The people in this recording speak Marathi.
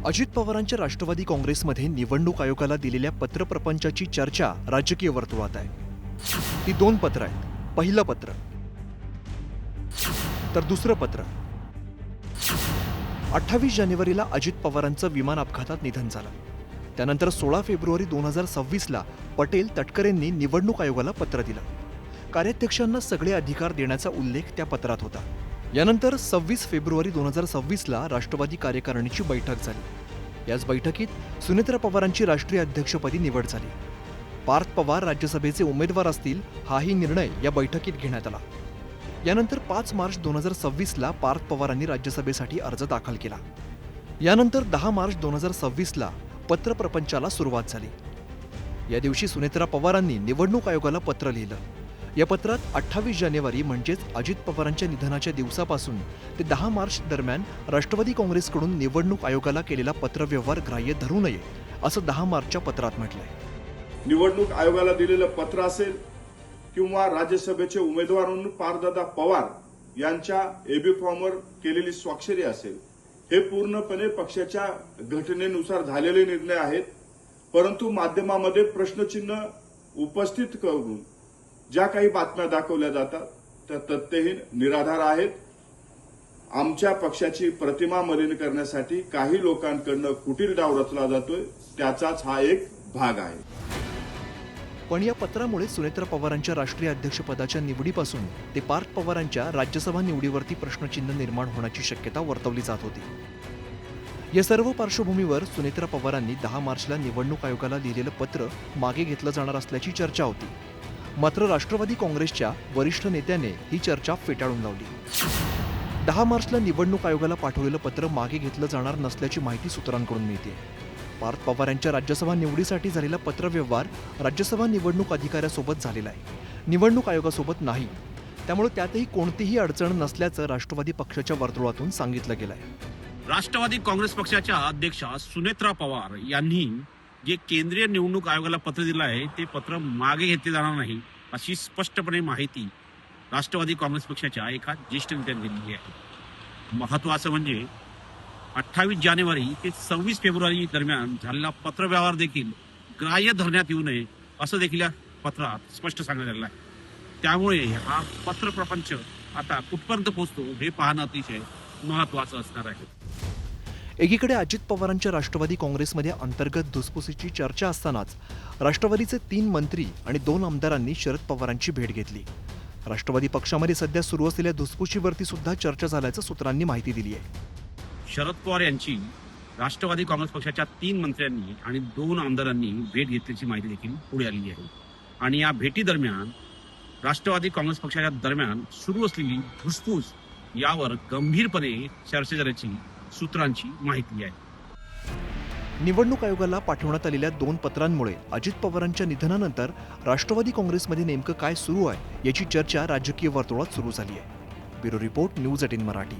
अजित पवारांच्या राष्ट्रवादी काँग्रेसमध्ये निवडणूक आयोगाला दिलेल्या पत्रप्रपंचाची चर्चा राजकीय वर्तुळात आहे। ती दोन पत्र आहेत। पहिलं पत्र तर दुसरं पत्र। 28 जानेवारीला अजित पवारांचं विमान अपघातात निधन झालं। त्यानंतर 16 फेब्रुवारी 2026ला पटेल तटकरेंनी निवडणूक आयोगाला पत्र दिलं। कार्याध्यक्षांना सगळे अधिकार देण्याचा उल्लेख त्या पत्रात होता। यानंतर 26 फेब्रुवारी 2026ला राष्ट्रवादी कार्यकारिणीची बैठक झाली। याच बैठकीत सुनेत्रा पवारांची राष्ट्रीय अध्यक्षपदी निवड झाली। पार्थ पवार राज्यसभेचे उमेदवार असतील हाही निर्णय या बैठकीत घेण्यात आला। यानंतर 5 मार्च 2026ला पार्थ पवारांनी राज्यसभेसाठी अर्ज दाखल केला। यानंतर 10 मार्च 2026ला पत्रप्रपंचाला सुरुवात झाली। या दिवशी सुनेत्रा पवारांनी निवडणूक आयोगाला पत्र लिहिलं। या पत्रात 28 जानेवारी म्हणजेच अजित पवारांच्या निधनाच्या दिवसापासून ते 10 मार्च दरम्यान राष्ट्रवादी काँग्रेसकडून निवडणूक आयोगाला केलेला पत्रव्यवहार ग्राह्य धरू नये असं 10 मार्चच्या पत्रात म्हटलंय। निवडणूक आयोगाला दिलेलं पत्र असेल किंवा राज्यसभेचे उमेदवार म्हणून पार्थदादा पवार यांच्या एबी फॉर्मवर केलेली स्वाक्षरी असेल, हे पूर्णपणे पक्षाच्या घटनेनुसार झालेले निर्णय आहेत। परंतु माध्यमामध्ये प्रश्नचिन्ह उपस्थित करून ज्या काही बातम्या दाखवल्या जातात त्या तथ्यहीन निराधार आहेत। आमच्या पक्षाची प्रतिमा मलिन करण्यासाठी काही लोकांकडून कुटील डाव रचला जातोय, त्याचाच हा एक भाग आहे। पण या पत्रामुळे सुनेत्रा पवारांच्या राष्ट्रीय अध्यक्षपदाच्या निवडीपासून ते पार्थ पवारांच्या राज्यसभा निवडीवरती प्रश्नचिन्ह निर्माण होण्याची शक्यता वर्तवली जात होती। या सर्व पार्श्वभूमीवर सुनेत्रा पवारांनी 10 मार्चला निवडणूक आयोगाला लिहिलेलं पत्र मागे घेतलं जाणार असल्याची चर्चा होती। मात्र राष्ट्रवादी काँग्रेसच्या वरिष्ठ नेत्याने ही चर्चा फेटाळून लावली। 10 मार्चला निवडणूक आयोगाला पाठवलेलं पत्र मागे घेतलं जाणार नसल्याची माहिती सूत्रांकडून मिळते। पार्थ पवार यांच्या राज्यसभा निवडीसाठी झालेला पत्रव्यवहार राज्यसभा निवडणूक अधिकाऱ्यासोबत झालेला आहे, निवडणूक आयोगासोबत नाही। त्यामुळे त्यातही कोणतीही अडचण नसल्याचं राष्ट्रवादी पक्षाच्या वर्तुळातून सांगितलं गेलंय। राष्ट्रवादी काँग्रेस पक्षाच्या अध्यक्षा सुनेत्रा पवार यांनी जे केंद्रीय निवडणूक आयोगाला पत्र दिलं आहे ते पत्र मागे घेतले जाणार नाही अशी स्पष्टपणे माहिती राष्ट्रवादी काँग्रेस पक्षाच्या एका ज्येष्ठ नेत्याने दिली आहे। महत्त्वाचं म्हणजे 28 जानेवारी ते 26 फेब्रुवारी दरम्यान झालेला पत्रव्यवहार देखील ग्राह्य धरण्यात येऊ नये असं देखील या पत्रात स्पष्ट सांगण्यात आलेलं आहे। त्यामुळे हा पत्रप्रपंच आता कुठपर्यंत पोहोचतो हे पाहणं अतिशय महत्त्वाचं असणार आहे। एकीकडे अजित पवारांच्या राष्ट्रवादी काँग्रेसमध्ये अंतर्गत धुसफुसीची चर्चा असतानाच राष्ट्रवादीचे 3 मंत्री आणि 2 आमदारांनी शरद पवारांची भेट घेतली। राष्ट्रवादी पक्षामध्ये सध्या सुरू असलेल्या धुसफुशीवरती सुद्धा चर्चा झाल्याचं सूत्रांनी माहिती दिली आहे। शरद पवार यांची राष्ट्रवादी काँग्रेस पक्षाच्या 3 मंत्र्यांनी आणि 2 आमदारांनी भेट घेतल्याची माहिती देखील पुढे आलेली आहे। आणि या भेटीदरम्यान राष्ट्रवादी काँग्रेस पक्षाच्या दरम्यान सुरू असलेली धुसफूस यावर गंभीरपणे चर्चा झाल्याची सूत्रांची माहिती आहे। निवडणूक आयोगाला पाठवण्यात आलेल्या 2 पत्रांमुळे अजित पवारांच्या निधनानंतर राष्ट्रवादी काँग्रेसमध्ये नेमकं काय सुरू आहे याची चर्चा राजकीय वर्तुळात सुरू झाली आहे। Bureau report, news 18 Marathi.